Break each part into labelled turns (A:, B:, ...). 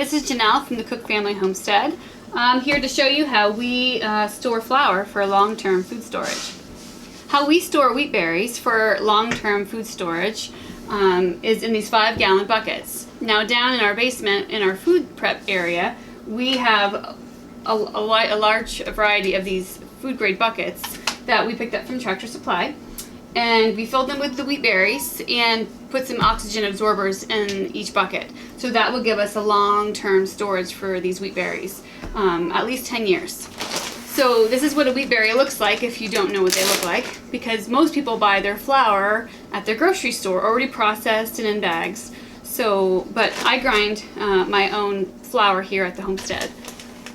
A: this is Janelle from the Cook Family Homestead. I'm here to show you how we store flour for long-term food storage. How we store wheat berries for long-term food storage is in these 5-gallon buckets. Now down in our basement, in our food prep area, we have a large variety of these food grade buckets that we picked up from Tractor Supply. And we filled them with the wheat berries and put some oxygen absorbers in each bucket. So that will give us a long-term storage for these wheat berries, at least 10 years. So this is what a wheat berry looks like if you don't know what they look like, because most people buy their flour at their grocery store already processed and in bags. So, but I grind my own flour here at the homestead.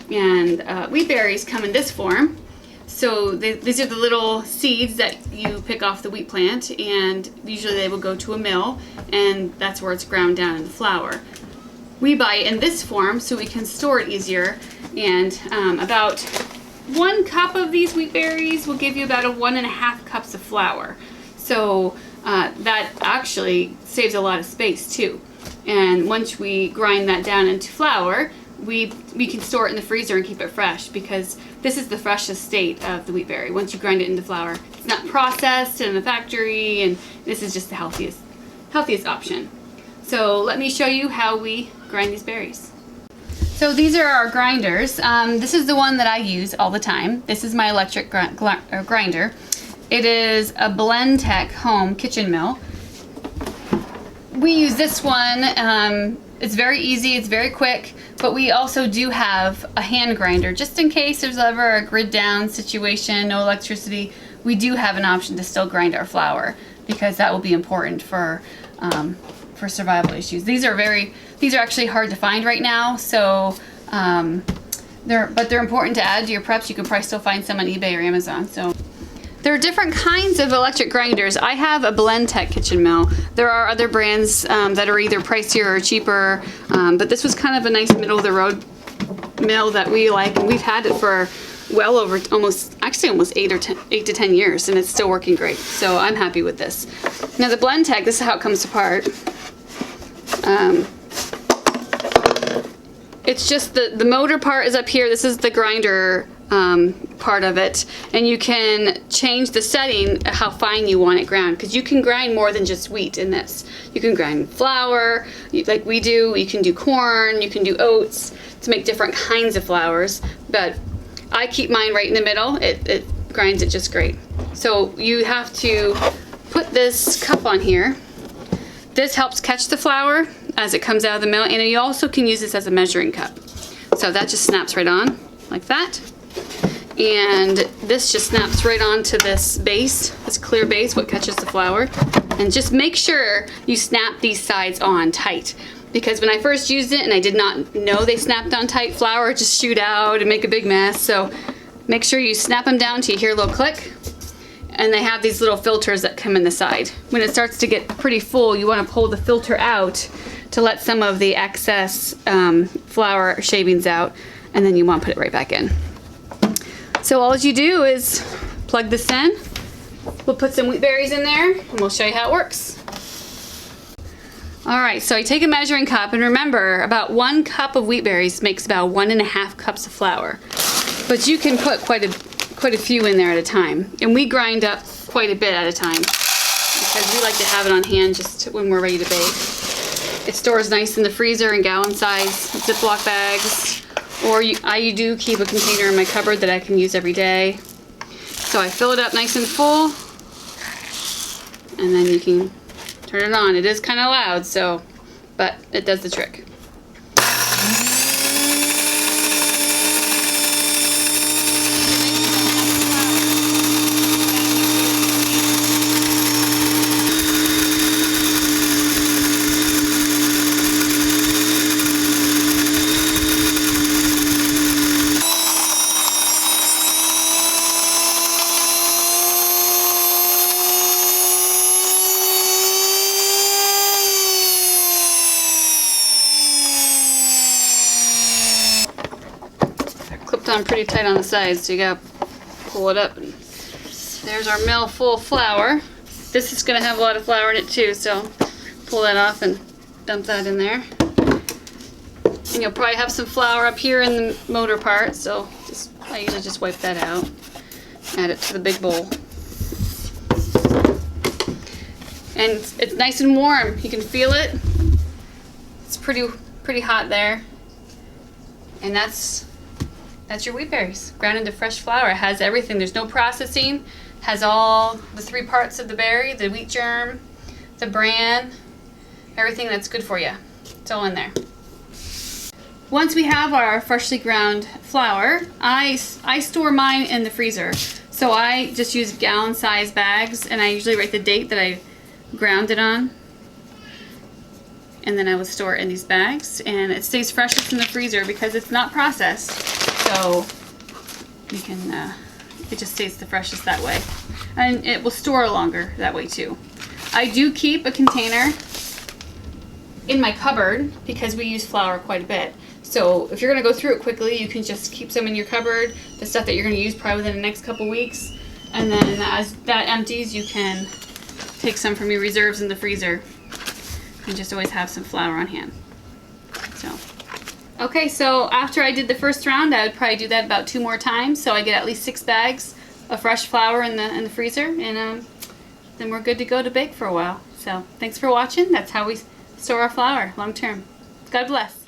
A: And wheat berries come in this form. So these are the little seeds that you pick off the wheat plant, and usually they will go to a mill, and that's where it's ground down in the flour. We buy it in this form so we can store it easier, and about 1 cup of these wheat berries will give you about 1.5 cups of flour. So that actually saves a lot of space too. And once we grind that down into flour, we can store it in the freezer and keep it fresh, because this is the freshest state of the wheat berry. Once you grind it into flour, it's not processed in the factory, and this is just the healthiest option. So let me show you how we grind these berries. So these are our grinders. This is the one that I use all the time. This is my electric grinder. It is a Blendtec home kitchen mill. We use this one. It's very easy, it's very quick, but we also do have a hand grinder just in case there's ever a grid down situation, no electricity. We do have an option to still grind our flour, because that will be important for survival issues. These are actually hard to find right now, so they're important to add to your preps. You can probably still find some on eBay or Amazon. So there are different kinds of electric grinders. I have a Blendtec kitchen mill. There are other brands that are either pricier or cheaper, but this was kind of a nice middle of the road mill that we like, and we've had it for well over almost 8 to 10 years, and it's still working great. So I'm happy with this. Now the Blendtec, this is how it comes apart. It's just the motor part is up here. This is the grinder part of it, and you can change the setting how fine you want it ground, because you can grind more than just wheat in this. You can grind flour like we do, you can do corn, you can do oats to make different kinds of flours, but I keep mine right in the middle. It grinds it just great. So you have to put this cup on here. This helps catch the flour as it comes out of the mill, and you also can use this as a measuring cup. So that just snaps right on like that. And this just snaps right onto this base, this clear base, what catches the flour. And just make sure you snap these sides on tight, because when I first used it and I did not know they snapped on tight, flour would just shoot out and make a big mess. So make sure you snap them down till you hear a little click. And they have these little filters that come in the side. When it starts to get pretty full, you want to pull the filter out to let some of the excess flour shavings out, and then you want to put it right back in. So all you do is plug this in. We'll put some wheat berries in there, and we'll show you how it works. All right, so I take a measuring cup, and remember, about 1 cup of wheat berries makes about 1.5 cups of flour. But you can put quite a few in there at a time, and we grind up quite a bit at a time because we like to have it on hand just when we're ready to bake. It stores nice in the freezer in gallon-size Ziploc bags. Or I do keep a container in my cupboard that I can use every day. So I fill it up nice and full, and then you can turn it on. It is kind of loud, but it does the trick. On pretty tight on the sides, so you gotta pull it up. There's our mill full of flour. This is gonna have a lot of flour in it too, so pull that off and dump that in there. And you'll probably have some flour up here in the motor part, so I usually just wipe that out. Add it to the big bowl. And it's nice and warm. You can feel it. It's pretty hot there. And that's your wheat berries ground into fresh flour. It has everything. There's no processing. Has all the 3 parts of the berry, the wheat germ, the bran, everything that's good for you. It's all in there. Once we have our freshly ground flour, I store mine in the freezer. So I just use gallon-sized bags, and I usually write the date that I ground it on. And then I would store it in these bags, and it stays freshest in the freezer because it's not processed. So you can, it just stays the freshest that way. And it will store longer that way too. I do keep a container in my cupboard because we use flour quite a bit. So if you're gonna go through it quickly, you can just keep some in your cupboard, the stuff that you're gonna use probably within the next couple weeks. And then as that empties, you can take some from your reserves in the freezer and just always have some flour on hand. So, okay, so after I did the first round, I would probably do that about 2 more times, so I get at least 6 bags of fresh flour in the freezer, and then we're good to go to bake for a while. So thanks for watching. That's how we store our flour long term. God bless.